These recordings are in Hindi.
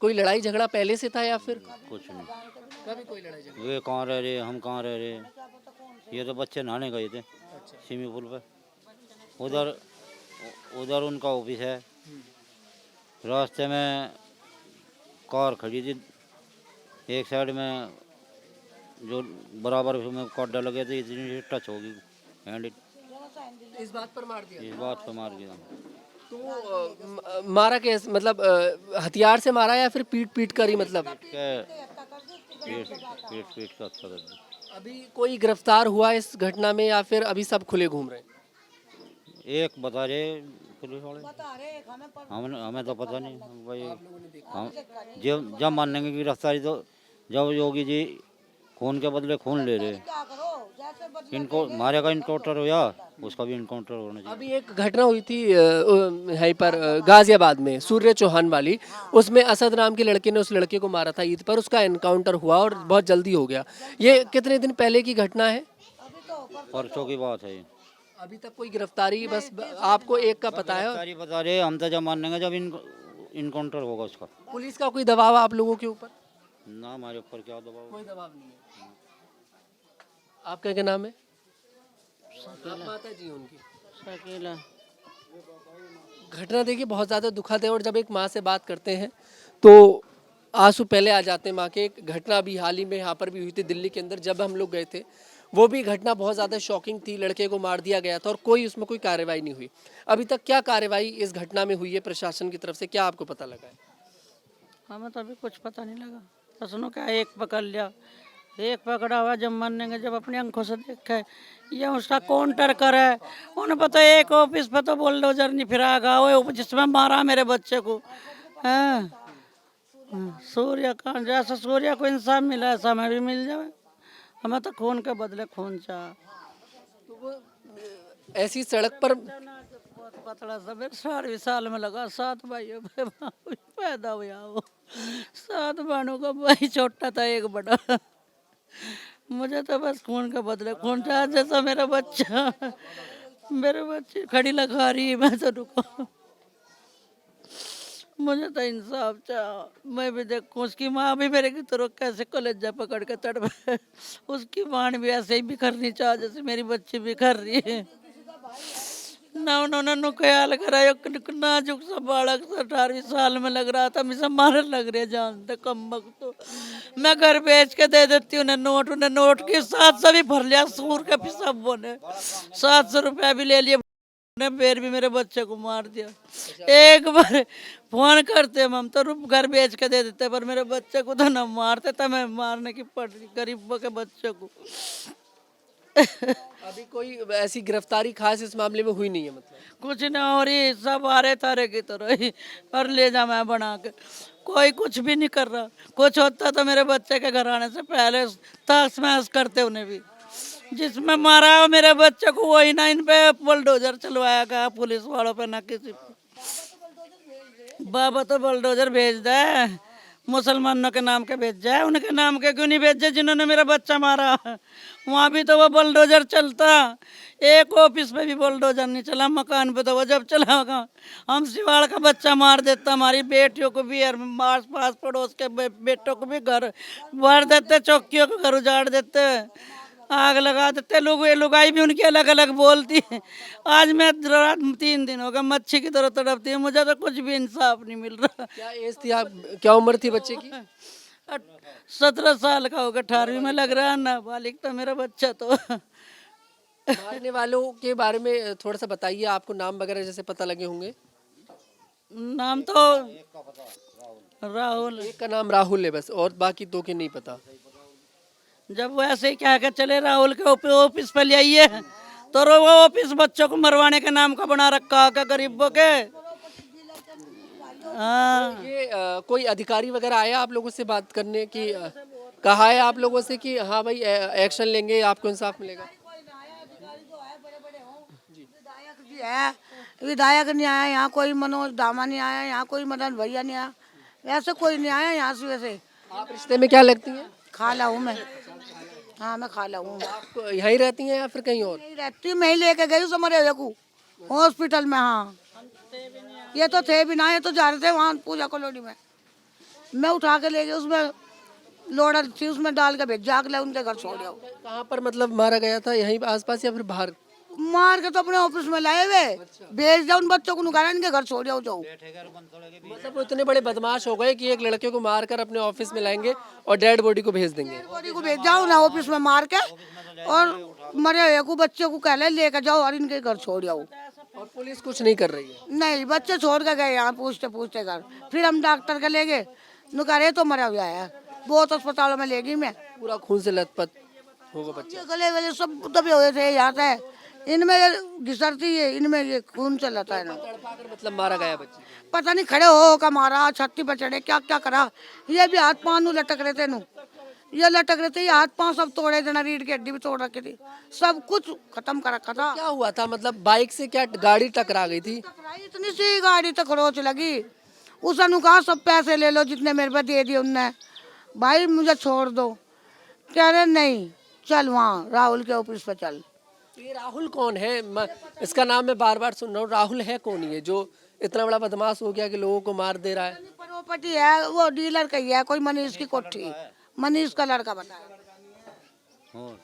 कोई लड़ाई झगड़ा पहले से था या फिर कुछ नहीं। कभी कोई लड़ाई झगड़ा? वे कहाँ रह रहे, हम कहाँ रह रहे। ये तो बच्चे नहाने गए थे अच्छा। स्विमिंग पूल पे। उधर उधर उनका ऑफिस है। रास्ते में कार खड़ी थी, एक साइड में जो बराबर में गड्ढा लगे थे, इतनी टच होगी हैंड, इस बात पर मार दिया? इस बात पे मार गया। तो मारा कैसे, मतलब हथियार से मारा या फिर पीट पीट कर ही, मतलब? के पीट पीट पीट का अच्छा कर दिया। अभी कोई गिरफ्तार हुआ इस घटना में या फिर अभी सब खुले घूम रहे हैं? एक बता रहे पुलिस वाले, हमें तो पता नहीं भाई। हम जब जब मानेंगे कि गिरफ्तारी तो जब योगी जी खून के बदले खून ले रहे। इनको मारे का इनकाउंटर हुआ, उसका भी इनकाउंटर होना चाहिए। अभी एक घटना हुई थी यहीं पर गाजियाबाद में, सूर्य चौहान वाली। उसमें असद नाम के लड़के ने उस लड़के को मारा था ईद पर, उसका एनकाउंटर हुआ और बहुत जल्दी हो गया। ये कितने दिन पहले की घटना है? परसों की बात है ये। अभी तक कोई गिरफ्तारी, बस आपको एक का पता है? गिरफ्तारी बता रहे, हम तो जब मानेंगे जब इनकाउंटर होगा उसका। पुलिस का कोई दबाव आप लोगों के ऊपर? ना हमारे ऊपर क्या दबाव। कोई दबाव नहीं है। आपका क्या नाम है? आप माता जी उनकी? शकीला। घटना देखिए बहुत ज़्यादा दुखद है, और जब एक माँ से बात करते हैं तो आंसू पहले आ जाते हैं माँ के। एक घटना भी हाल ही में यहाँ पर भी हुई थी दिल्ली के अंदर, जब हम लोग गए थे। वो भी घटना बहुत ज़्यादा शॉकिंग थी, लड़के को मार दिया गया था और कोई उसमें कोई कार्रवाई नहीं हुई। अभी तक क्या कार्रवाई इस घटना में हुई है प्रशासन की तरफ से, क्या आपको पता लगा है? हमें तो अभी कुछ पता नहीं लगा। तो सुनो क्या, एक पकड़ लिया, एक पकड़ा हुआ, जब मरने जब अपनी आंखों से देखा ये उसका काउंटर करे। उन्हें पता है एक ऑफिस पे तो बुलडोजर नहीं फिरागा वो जिसमें मारा मेरे बच्चे को है। सूर्य का जैसा सूर्य को इंसान मिला ऐसा हमें भी मिल जाए। हमें तो खून के बदले खून चाह। तो वो ऐसी सड़क पर बहुत पतला सा, मेरे 18 साल में लगा, 7 भाइयों पे पैदा हुआ वो। 7 बहनों का भाई छोटा था, एक बड़ा। मुझे तो बस खून के बदले खून चाह, जैसा मेरा बच्चा, मेरे बच्चे खड़ी लगा रही है, मैं तो रुको। मुझे तो इंसाफ चाह। मैं भी देखूं, उसकी माँ भी मेरे की तरह कैसे कलेजा पकड़ के तड़पे। उसकी माँ भी ऐसे ही बिखरनी चाह जैसे मेरी बच्ची बिखर रही है। ना उन्होंने नु ख्याल करा, नाजुक सा बालक सा 18 साल में लग रहा था, मुझे मारने लग रहे जानते कम वक्त। तो मैं घर बेच के दे देती उन्हें नोट, उन्हें नोट के साथ सभी भर लिया सूर के पिसब्बों ने। 700 रुपया भी ले लिए ने, फिर भी मेरे बच्चे को मार दिया। एक बार फोन करते हम तो घर बेच के दे देते, पर मेरे बच्चे को तो न मारते, तो मैं मारने की पड़ रही गरीबों के बच्चे को। अभी कोई ऐसी गिरफ्तारी खास इस मामले में हुई नहीं है, मतलब? कुछ ना हो रही, सब आ रहे तारे की तरह ही और ले जा मैं बना के। कोई कुछ भी नहीं कर रहा। कुछ होता तो मेरे बच्चे के घर आने से पहले तहस महस करते उन्हें भी। जिसमें मारा है मेरे बच्चे को वही ना इन पे बुलडोजर चलवाया गया, पुलिस वालों पे ना किसी पे। बाबा तो बुलडोजर भेज दे, मुसलमानों के नाम के भेज जाए, उनके नाम के क्यों नहीं भेजे जिन्होंने मेरा बच्चा मारा। वहाँ भी तो वो बुलडोजर चलता, एक ऑफिस पे भी बुलडोजर नहीं चला, मकान पे तो वो जब चला होगा। हम सिवाड़ का बच्चा मार देता, हमारी बेटियों को भी और आस पास पड़ोस के बेटों को भी घर मार देते, चौकियों को घर उजाड़ देते, आग लगा देते लोग। ये लुगाई भी उनकी अलग अलग बोलती है। आज मैं रात 3 दिन हो गए मच्छी की तरह तड़पती है, मुझे तो कुछ भी इंसाफ नहीं मिल रहा। क्या एज थी आप, क्या उम्र थी बच्चे की? 17 साल का होगा, 18वीं में लग रहा है ना, बालिक तो मेरा बच्चा तो। मारने वालों के बारे में थोड़ा सा बताइए, आपको नाम वगैरह जैसे पता लगे होंगे? नाम तो राहुल। एक का नाम राहुल है बस, और बाकी दो के नहीं पता। जब वो ऐसे ही कह के चले राहुल के ऑफिस पे ले आइए, तो वो ऑफिस बच्चों को मरवाने के नाम का बना रखा है गरीबों के। हाँ, ये कोई अधिकारी वगैरह आया आप लोगों से बात करने की? कहा है आप लोगों से कि हाँ भाई एक्शन लेंगे, आपको इंसाफ मिलेगा? विधायक जी है, विधायक नहीं आया यहाँ, कोई मनोज धामा नहीं आया यहाँ, कोई मदन भैया नहीं आया, वैसे कोई नहीं आया यहाँ से। वैसे आप रिश्ते में क्या लगती हैं? खाला हूँ मैं। हाँ मैं खाला हूँ। आप यहीं रहती हैं या फिर कहीं और? नहीं रहती, मैं ही लेके गई समरे को हॉस्पिटल में। हाँ ये तो थे भी ना, ये तो जा रहे थे वहाँ पूजा कॉलोनी में। मैं उठा के ले गई, उसमें लोडर थी, उसमें डाल के भेजा के उनके घर छोड़ आओ। कहाँ पर मतलब मारा गया था, यहीं आसपास या फिर बाहर? मार के तो अपने ऑफिस में लाए हुए, भेज दो उन बच्चों को, निकाला इनके घर छोड़ आओ जाओ। मतलब वो इतने बड़े बदमाश हो गए कि एक लड़के को मारकर अपने ऑफिस में लाएंगे और डेड बॉडी को भेज देंगे। बॉडी को भेज जाओ ना ऑफिस में मार के, और मरे हुए को बच्चे को कहले लेकर जाओ और इनके घर छोड़ आओ। और पुलिस कुछ नहीं कर रही है। नहीं, बच्चे छोड़ के गए यहाँ पूछते पूछते घर। फिर हम डॉक्टर के ले गए, नुकारे तो मरा हुआ है, बहुत अस्पतालों में ले गई मैं। पूरा खून से लथपथ होगा बच्चा। ये गले वले सब दबे हुए थे यहाँ से, इनमें ये घिसरती है, इनमें ये खून चलाता है ना। तड़पाकर मतलब मारा गया बच्चे को। पता नहीं खड़े हो का मारा, छत्ती पर चढ़े, क्या क्या करा। ये भी हाथ पाँव नू लटक रहे थे, नू ये लटक रहे थे, ये हाथ पाँव सब तोड़े थे ना, रीढ़ की हड्डी भी तोड़ रखी थी, सब कुछ खत्म कर रखा था। क्या हुआ था, मतलब बाइक से क्या गाड़ी टकरा गई थी? टकराई इतनी सी गाड़ी तक खरोच लगी। उसने कहा सब पैसे ले लो जितने मेरे पे दे दिए उनने, भाई मुझे छोड़ दो। कह रहे नहीं, चल वहाँ राहुल के ऑफिस पे चल। ये राहुल कौन है? इसका नाम मैं बार बार सुन रहा हूँ। राहुल है कौन ये जो इतना बड़ा बदमाश हो गया कि लोगों को मार दे रहा है? प्रॉपर्टी है, वो डीलर का ही है, कोई मनीष की कोठी, मनीष का लड़का बताया। और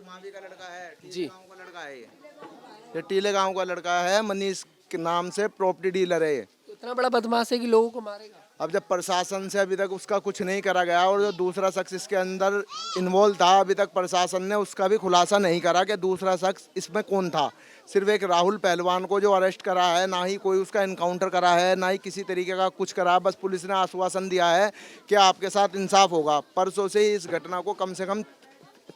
मावी का लड़का है, जी। गांव का लड़का है ये टीले गांव का लड़का है, मनीष के नाम से प्रॉपर्टी डीलर है ये। इतना बड़ा बदमाश है कि लोगों को मारेगा? अब जब प्रशासन से अभी तक उसका कुछ नहीं करा गया और जो दूसरा शख्स इसके अंदर इन्वॉल्व था, अभी तक प्रशासन ने उसका भी खुलासा नहीं करा कि दूसरा शख्स इसमें कौन था। सिर्फ एक राहुल पहलवान को जो अरेस्ट करा है, ना ही कोई उसका इनकाउंटर करा है, ना ही किसी तरीके का कुछ करा। बस पुलिस ने आश्वासन दिया है कि आपके साथ इंसाफ होगा। परसों से ही इस घटना को कम से कम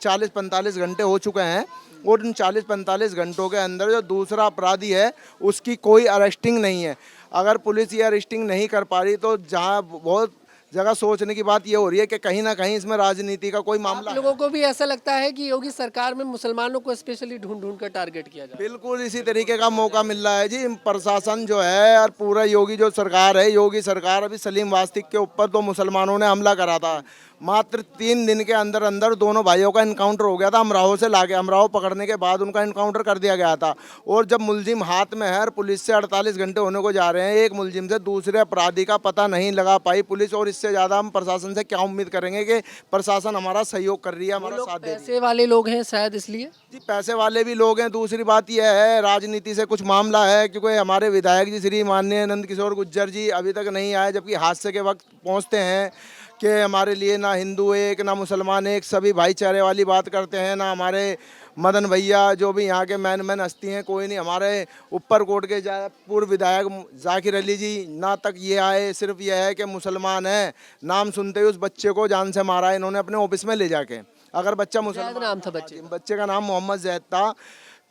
40-45 घंटे हो चुके हैं और इन 40-45 घंटों के अंदर जो दूसरा अपराधी है उसकी कोई अरेस्टिंग नहीं है। अगर पुलिस ये अरेस्टिंग नहीं कर पा रही तो जहां बहुत जगह सोचने की बात ये हो रही है कि कहीं ना कहीं इसमें राजनीति का कोई मामला है। लोगों को भी ऐसा लगता है कि योगी सरकार में मुसलमानों को स्पेशली ढूंढ ढूंढ कर टारगेट किया जाए। बिल्कुल इसी तरीके का मौका मिल रहा है जी। प्रशासन जो है और पूरा योगी जो सरकार है, योगी सरकार अभी सलीम वास्तिक के ऊपर तो मुसलमानों ने हमला करा था। मात्र 3 दिन के अंदर अंदर दोनों भाइयों का इनकाउंटर हो गया था। अमराव से लाके अमराव पकड़ने के बाद उनका इनकाउंटर कर दिया गया था। और जब मुलजिम हाथ में है और पुलिस से 48 घंटे होने को जा रहे हैं, एक मुलजिम से दूसरे अपराधी का पता नहीं लगा पाई पुलिस। और इससे ज़्यादा हम प्रशासन से क्या उम्मीद करेंगे कि प्रशासन हमारा सहयोग कर रही है, हमारा साथ दे रही है। पैसे वाले लोग हैं शायद इसलिए। जी पैसे वाले भी लोग हैं। दूसरी बात यह है राजनीति से कुछ मामला है, क्योंकि हमारे विधायक जी श्री माननीय नंद किशोर गुज्जर जी अभी तक नहीं आए, जबकि हादसे के वक्त पहुंचते हैं कि हमारे लिए ना हिंदू एक ना मुसलमान एक, सभी भाईचारे वाली बात करते हैं। ना हमारे मदन भैया जो भी यहाँ के मैन हस्ती हैं, कोई नहीं। हमारे ऊपर कोट के पूर्व विधायक जाकिर अली जी ना तक ये आए। सिर्फ ये है कि मुसलमान है, नाम सुनते ही उस बच्चे को जान से मारा इन्होंने अपने ऑफिस में ले जाके। अगर बच्चा मुसलमान, नाम था बच्चे का नाम मोहम्मद जैद था,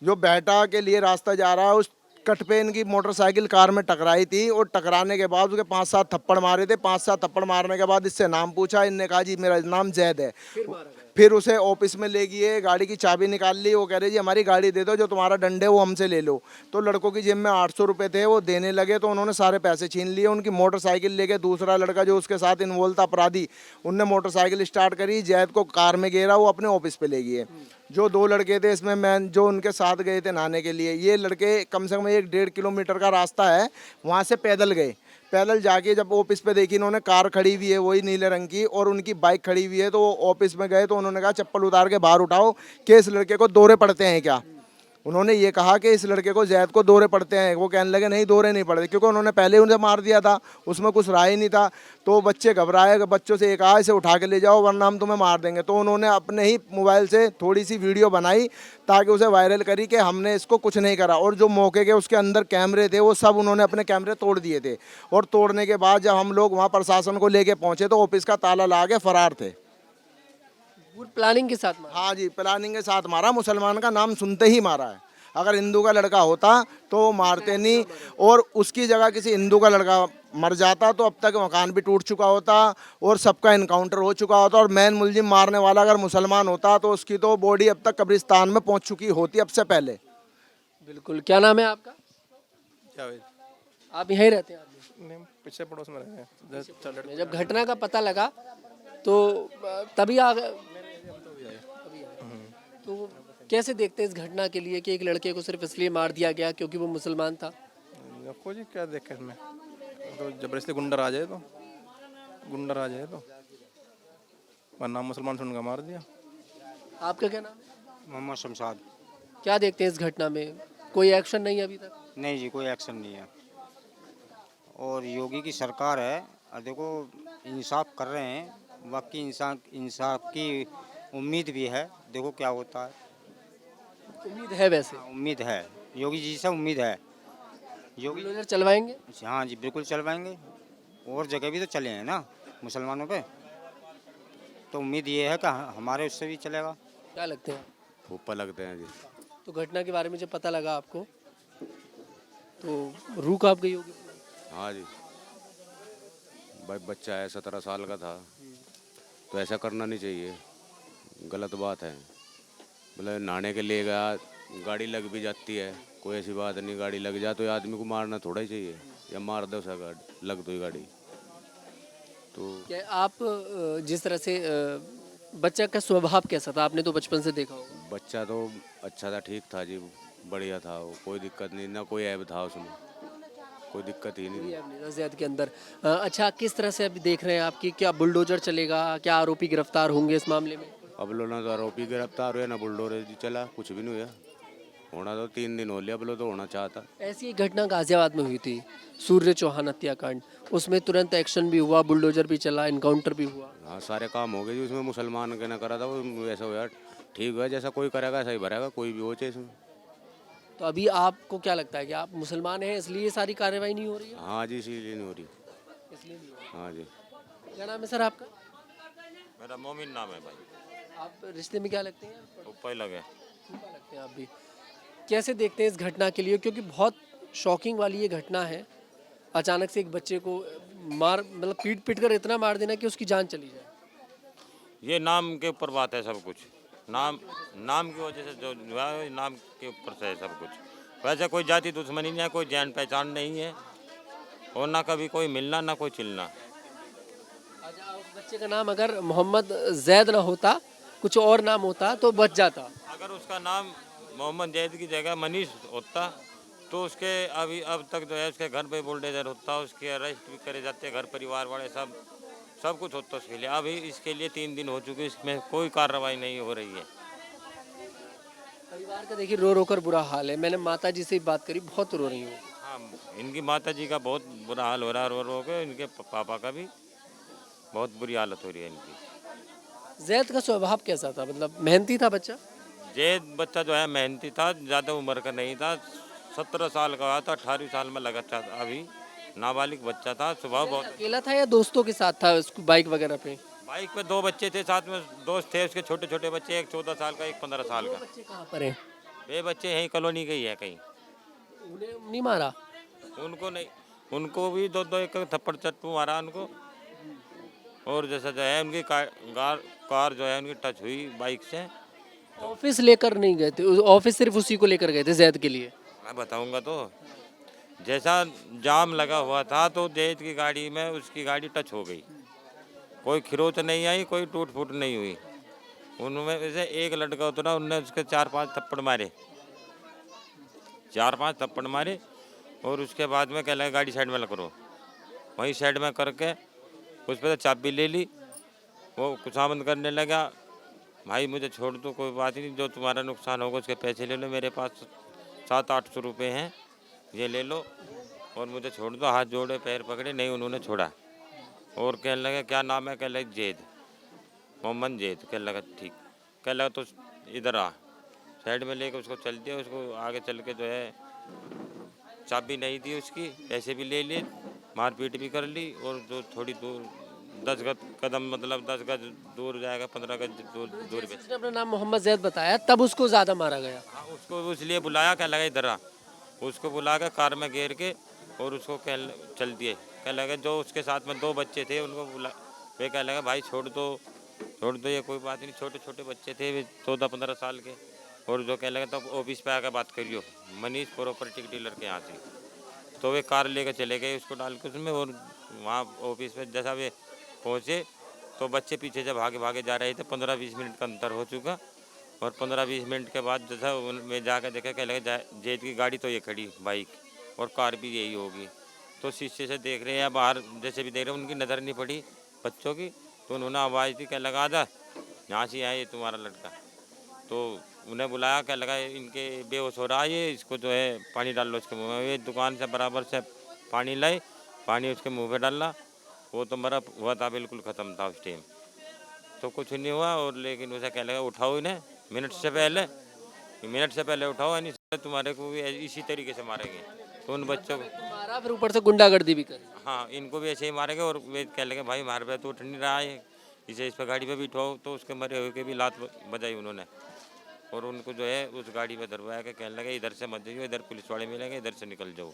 जो बेटा के लिए रास्ता जा रहा है उस कट पे इनकी मोटरसाइकिल कार में टकराई थी। और टकराने के बाद उसके 5-7 थप्पड़ मारे थे। 5-7 थप्पड़ मारने के बाद इससे नाम पूछा, इनने कहा जी मेरा नाम जैद है। फिर उसे ऑफिस में ले गए, गाड़ी की चाबी निकाल ली। वो कह रहे जी हमारी गाड़ी दे दो, जो तुम्हारा डंडे वो हमसे ले लो। तो लड़कों की जेब में 800 रुपये थे, वो देने लगे तो उन्होंने सारे पैसे छीन लिए। उनकी मोटरसाइकिल लेके दूसरा लड़का जो उसके साथ इन्वॉल्व था अपराधी, उनने मोटरसाइकिल स्टार्ट करी, जैद को कार में घेरा, वो अपने ऑफिस पे ले गए। जो 2 लड़के थे इसमें मैन जो उनके साथ गए थे नहाने के लिए, ये लड़के कम से कम 1-1.5 किलोमीटर का रास्ता है, वहाँ से पैदल गए। पैदल जाके जब ऑफिस पे देखी इन्होंने कार खड़ी हुई है वही नीले रंग की, और उनकी बाइक खड़ी हुई है, तो वो ऑफिस में गए तो उन्होंने कहा चप्पल उतार के बाहर उठाओ कि इस लड़के को दौरे पड़ते हैं क्या। उन्होंने ये कहा कि इस लड़के को जैद को दौरे पड़ते हैं। वो कहने लगे नहीं दौरे नहीं पड़ते, क्योंकि उन्होंने पहले उन्हें मार दिया था, उसमें कुछ राय नहीं था। तो बच्चे घबराए, बच्चों से ये कहा इसे उठा के ले जाओ वरना हम तुम्हें मार देंगे। तो उन्होंने अपने ही मोबाइल से थोड़ी सी वीडियो बनाई ताकि उसे वायरल करी कि हमने इसको कुछ नहीं करा। और जो मौके के उसके अंदर कैमरे थे वो सब उन्होंने अपने कैमरे तोड़ दिए थे। और तोड़ने के बाद जब हम लोग वहाँ प्रशासन को लेके पहुँचे तो ऑफिस का ताला ला के फरार थे। प्लानिंग के साथ मारा? हाँ जी, प्लानिंग के साथ मारा। मुसलमान का नाम सुनते ही मारा है। अगर हिंदू का लड़का होता तो मारते नहीं, और उसकी जगह किसी हिंदू का लड़का मर जाता तो अब तक मकान भी टूट चुका होता और सबका इनकाउंटर हो चुका होता। और मेन मुलजिम मारने वाला अगर मुसलमान होता तो उसकी तो बॉडी अब तक कब्रिस्तान में पहुंच चुकी होती अब से पहले। बिल्कुल। क्या नाम है आपका? जावेद। आप यहीं रहते हैं? नहीं, पीछे पड़ोस में रहे हैं। जब घटना का पता लगा तो तभी आ गए? तो कैसे देखते हैं इस घटना के लिए कि एक लड़के को सिर्फ इसलिए मार दिया गया क्योंकि वो मुसलमान था? देखो जी क्या देखे इसमें, तो जबरदस्ती गुंडा आ जाए तो गुंडा राज है तो वरना मुसलमान से उनका मार दिया। आपका क्या नाम है? मोहम्मद शमशाद। क्या देखते हैं इस घटना में? कोई एक्शन नहीं है अभी तक? नहीं जी, कोई एक्शन नहीं है। और योगी की सरकार है, और देखो इंसाफ कर रहे हैं, बाकी इंसाफ की उम्मीद भी है, देखो क्या होता है। उम्मीद है वैसे? उम्मीद है, योगी जी से उम्मीद है। योगी बुलडोजर चलवाएंगे? हाँ जी, बिल्कुल चलवाएंगे। और जगह भी तो चले हैं ना मुसलमानों पे, तो उम्मीद ये है कि हमारे उससे भी चलेगा। क्या लगते हैं? ऊपर लगते हैं जी। तो घटना के बारे में जब पता लगा आपको तो रूह कांप गई होगी? हाँ जी, भाई बच्चा है 17 साल का था, तो ऐसा करना नहीं चाहिए, गलत बात है। मतलब नहाने के लिए गया, गाड़ी लग भी जाती है, कोई ऐसी बात नहीं, गाड़ी लग जाए तो ये आदमी को मारना थोड़ा ही चाहिए, या मार दो उसे, गाड़ी लग तो ही गाड़ी। तो क्या आप जिस तरह से बच्चा का स्वभाव कैसा था, आपने तो बचपन से देखा होगा? बच्चा तो अच्छा था, ठीक था जी, बढ़िया था वो, कोई दिक्कत नहीं, ना कोई ऐब था उसमें, कोई दिक्कत ही नहीं थी। जैद के अंदर अच्छा, किस तरह से अभी देख रहे हैं आपकी, क्या बुलडोजर चलेगा, क्या आरोपी गिरफ्तार होंगे इस मामले में? अब लो ना तो आरोपी गिरफ्तार हुए ना बुलडोजर जी चला, कुछ भी नहीं हुआ। होना तो 3 दिन हो लिया, अब लो तो होना चाहता। ऐसी एक घटना गाजियाबाद में हुई थी, सूर्य चौहान हत्याकांड, उसमें तुरंत एक्शन भी हुआ, बुलडोजर भी चला, इनकाउंटर भी हुआ। हाँ सारे काम हो गए जी, उसमें मुसलमान के ना करा था वो, ऐसा हुआ ठीक हुआ, जैसा कोई करेगा ऐसा ही भरेगा, कोई भी हो चाहे इसमें। तो अभी आपको क्या लगता है कि आप मुसलमान हैं इसलिए ये सारी कार्रवाई नहीं हो रही है? हाँ जी, इसीलिए नहीं हो रही। इसलिए नहीं हो रही। हाँ जी। क्या नाम है सर आपका? मेरा मोमिन नाम है भाई। आप रिश्ते में क्या लगते हैं? ऊपर लगे। फूफा लगते हैं आप भी। कैसे देखते हैं इस घटना के लिए, क्योंकि बहुत शॉकिंग वाली ये घटना है, अचानक से एक बच्चे को मार मतलब पीट पीट कर इतना मार देना कि उसकी जान चली जाए। ये नाम के ऊपर बात है सब कुछ, नाम की वजह से जो हुआ है, नाम के ऊपर से है सब कुछ। वैसे कोई जाति दुश्मनी नहीं है, कोई जान पहचान नहीं है, और ना कभी कोई मिलना ना कोई चिलना। अच्छा, उस बच्चे का नाम अगर मोहम्मद जैद ना होता, कुछ और नाम होता तो बच जाता। अगर उसका नाम मोहम्मद जैद की जगह मनीष होता तो उसके अब तक जो है उसके घर पे बुलडोजर होता, उसके अरेस्ट भी करे जाते, घर परिवार वाले सब कुछ होता उसके लिए। अभी इसके लिए 3 दिन हो चुके, इसमें कोई कार्रवाई नहीं हो रही है। परिवार का देखिए रो रो कर बुरा हाल है। मैंने माता जी से बात करी, बहुत रो रही हूँ। हाँ, इनकी माता जी का बहुत बुरा हाल हो रहा है, रो रो के। इनके पापा का भी बहुत बुरी हालत हो रही है इनकी। जैद का स्वभाव कैसा था, मतलब मेहनती था बच्चा? जैद बच्चा जो है मेहनती था, ज़्यादा उम्र का नहीं था, 17 साल का हुआ था, 18वीं साल में लगा था, अभी नाबालिग बच्चा था। स्वभाव बहुत अकेला था या दोस्तों के साथ था उसको बाइक वगैरह पे? बाइक पे 2 बच्चे थे साथ में, दोस्त थे उसके, छोटे छोटे बच्चे, एक 14 साल का, एक 15 साल का। बच्चे कहाँ पर हैं? वे बच्चे यहीं कॉलोनी के ही है कहीं। उन्हें नहीं मारा? उनको नहीं, उनको भी 2-2 एक थप्पड़ चट्टू मारा उनको। और जैसा जो है उनकी कार जो है उनकी टच हुई बाइक से। ऑफिस लेकर नहीं गए थे? ऑफिस सिर्फ उसी को लेकर गए थे जैद के लिए? मैं बताऊंगा तो, जैसा जाम लगा हुआ था तो जैद की गाड़ी में उसकी गाड़ी टच हो गई, कोई खिरोच नहीं आई, कोई टूट फूट नहीं हुई। उनमें से एक लड़का उतरा, उनने उसके 4-5 थप्पड़ मारे, 4-5 थप्पड़ मारे, और उसके बाद में कह लगा गाड़ी साइड में करो। वहीं साइड में करके उस पर चाबी ले ली, वो खुशामद करने लगा, भाई मुझे छोड़ दो, कोई बात नहीं, जो तुम्हारा नुकसान होगा उसके पैसे ले लो, मेरे पास 700-800 रुपये हैं, ये ले लो और मुझे छोड़ दो। हाथ जोड़े, पैर पकड़े, नहीं उन्होंने छोड़ा। और कहने लगा क्या नाम है? कह लगा जैद, मोहम्मद जैद। कह लगा ठीक। कह लगा तो इधर आ, साइड में लेके उसको चल दिया। उसको आगे चल के जो है चाबी नहीं दी उसकी, पैसे भी ले लिए, मारपीट भी कर ली, और जो थोड़ी दूर 10 गज कदम, मतलब 10 गज दूर जाएगा, 15 गज दूर पे। जिसने अपना नाम मोहम्मद जैद बताया तब उसको ज़्यादा मारा गया? हाँ, उसको इसलिए बुलाया, क्या लगा इधर आ, उसको बुला के कार में घेर के और उसको कह चल दिए। क्या लगा जो उसके साथ में 2 बच्चे थे उनको बुला, वे क्या लगा भाई छोड़ दो, ये कोई बात नहीं, छोटे छोटे बच्चे थे, वे 14-15 साल के। और जो कह लगा तब ऑफिस पे आकर बात करियो, मनीष प्रॉपर्टी डीलर के यहाँ से। तो वे कार लेकर चले गए उसको डाल के उसमें, और वहाँ ऑफिस पे जैसा वे पहुँचे तो बच्चे पीछे से भागे भागे जा रहे थे। 15-20 मिनट का अंतर हो चुका, और 15-20 मिनट के बाद जैसा मैं जाकर देखा, क्या लगा जैद की गाड़ी तो ये खड़ी बाइक, और कार भी यही होगी। तो शीशे से देख रहे हैं, बाहर जैसे भी देख रहे हैं, उनकी नज़र नहीं पड़ी बच्चों की। तो उन्होंने आवाज़ दी, क्या लगा था यहाँ से आए ये तुम्हारा लड़का। तो उन्हें बुलाया, क्या लगा इनके बेहोश हो रहा है ये, इसको जो है पानी डाल लो इसके मुँह में। ये दुकान से बराबर से पानी लाए, पानी उसके मुँह पे डाला। वो तो मरा हुआ था, बिल्कुल ख़त्म था उस टाइम। तो कुछ नहीं हुआ। और लेकिन उसे क्या लगा, उठाओ इन्हें मिनट से पहले उठाओ, नहीं तो तुम्हारे को भी इसी तरीके से मारेंगे। तो उन बच्चों को, मारा फिर ऊपर से गुंडागर्दी भी करी। हाँ, इनको भी ऐसे ही मारेंगे। और वे क्या लगे, भाई हमारे पे तो उठ नहीं रहा है, इसे इस पर गाड़ी पे बिठाओ। तो उसके मरे हुए के भी लात बजाई उन्होंने। और उनको जो है उस गाड़ी पे दरवाया के कहने लगे, इधर से मत जाइए, इधर पुलिस वाले मिलेंगे, इधर से निकल जाओ।